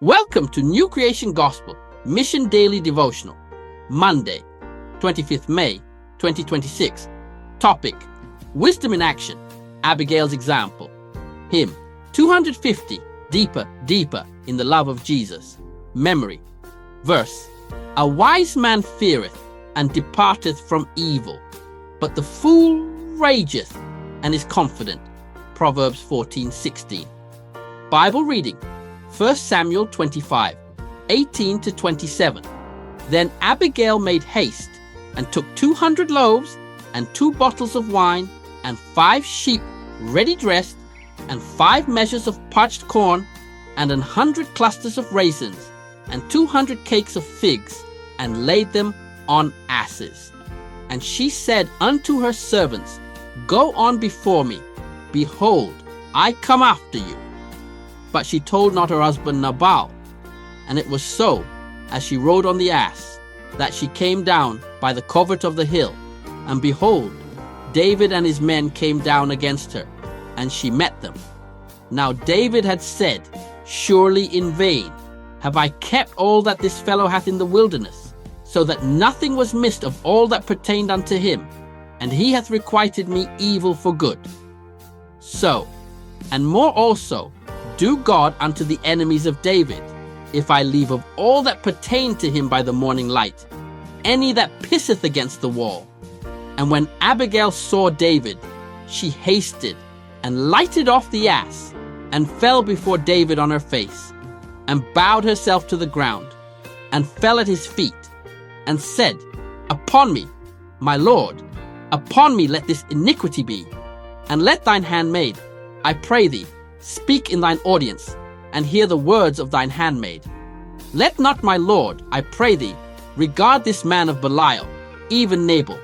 Welcome to New Creation Gospel Mission Daily Devotional, Monday, 25th May, 2026. Topic: Wisdom in Action, Abigail's Example. Hymn 250, Deeper, Deeper in the Love of Jesus. Memory. Verse: A wise man feareth and departeth from evil, but the fool rageth and is confident. Proverbs 14:16. Bible reading: 1 Samuel 25, 18 to 27. Then Abigail made haste and took 200 loaves and 2 bottles of wine and 5 sheep ready dressed and 5 measures of parched corn and 100 clusters of raisins and 200 cakes of figs, and laid them on asses. And she said unto her servants, Go on before me, behold, I come after you. But she told not her husband Nabal. And it was so, as she rode on the ass, that she came down by the covert of the hill, and behold, David and his men came down against her, and she met them. Now David had said, Surely in vain have I kept all that this fellow hath in the wilderness, so that nothing was missed of all that pertained unto him, and he hath requited me evil for good. So, and more also, do God unto the enemies of David, if I leave of all that pertain to him by the morning light, any that pisseth against the wall. And when Abigail saw David, she hasted, and lighted off the ass, and fell before David on her face, and bowed herself to the ground, and fell at his feet, and said, Upon me, my Lord, upon me let this iniquity be, and let thine handmaid, I pray thee, speak in thine audience, and hear the words of thine handmaid. Let not my Lord, I pray thee, regard this man of Belial, even Nabal,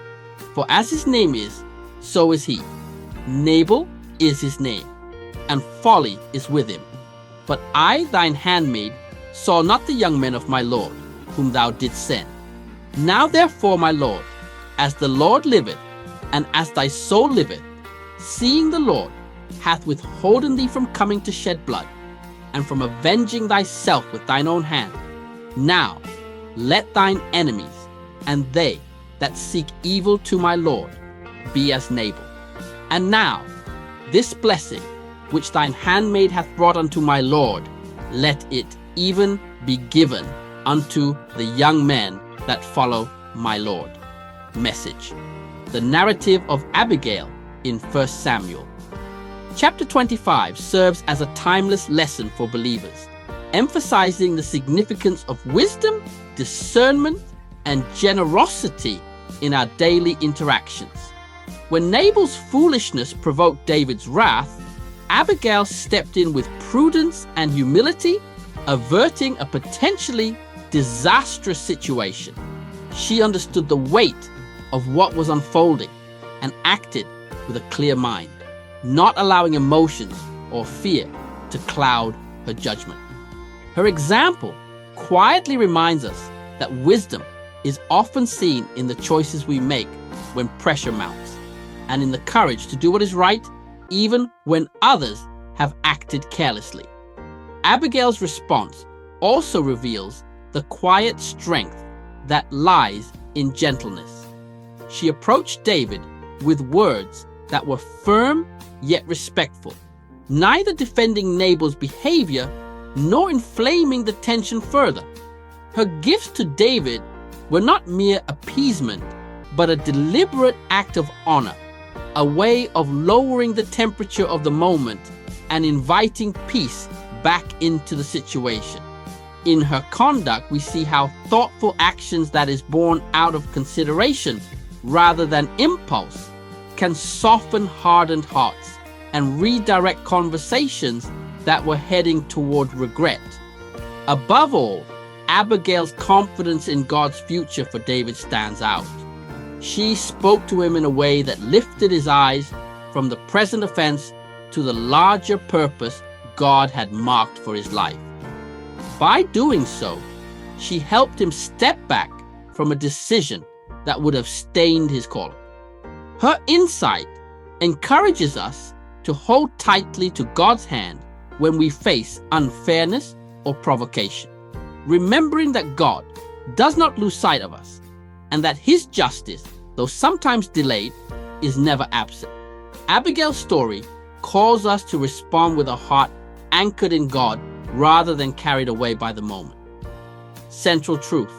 for as his name is, so is he. Nabal is his name, and folly is with him. But I, thine handmaid, saw not the young men of my Lord, whom thou didst send. Now therefore, my Lord, as the Lord liveth, and as thy soul liveth, seeing the Lord hath withholden thee from coming to shed blood, and from avenging thyself with thine own hand, now let thine enemies, and they that seek evil to my Lord, be as Nabal. And now this blessing which thine handmaid hath brought unto my Lord, let it even be given unto the young men that follow my Lord. Message: the narrative of Abigail in 1 Samuel. Chapter 25 serves as a timeless lesson for believers, emphasizing the significance of wisdom, discernment, and generosity in our daily interactions. When Nabal's foolishness provoked David's wrath, Abigail stepped in with prudence and humility, averting a potentially disastrous situation. She understood the weight of what was unfolding and acted with a clear mind, not allowing emotions or fear to cloud her judgment. Her example quietly reminds us that wisdom is often seen in the choices we make when pressure mounts, and in the courage to do what is right even when others have acted carelessly. Abigail's response also reveals the quiet strength that lies in gentleness. She approached David with words that were firm yet respectful, neither defending Nabal's behavior nor inflaming the tension further. Her gifts to David were not mere appeasement, but a deliberate act of honor, a way of lowering the temperature of the moment and inviting peace back into the situation. In her conduct, we see how thoughtful actions that is born out of consideration rather than impulse can soften hardened hearts and redirect conversations that were heading toward regret. Above all, Abigail's confidence in God's future for David stands out. She spoke to him in a way that lifted his eyes from the present offense to the larger purpose God had marked for his life. By doing so, she helped him step back from a decision that would have stained his calling. Her insight encourages us to hold tightly to God's hand when we face unfairness, or provocation, remembering that God does not lose sight of us and that his justice, though sometimes delayed, is never absent. Abigail's story calls us to respond with a heart anchored in God rather than carried away by the moment. Central truth: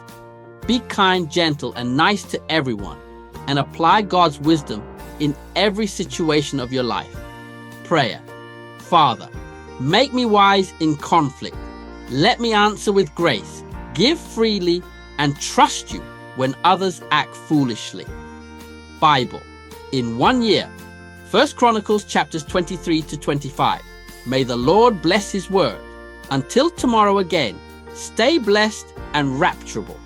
be kind, gentle, and nice to everyone, and apply God's wisdom in every situation of your life. Prayer: Father, make me wise in conflict. Let me answer with grace, give freely, and trust you when others act foolishly. Bible in 1 year. 1 Chronicles chapters 23 to 25. May the Lord bless his word. Until tomorrow again, stay blessed and rapturable.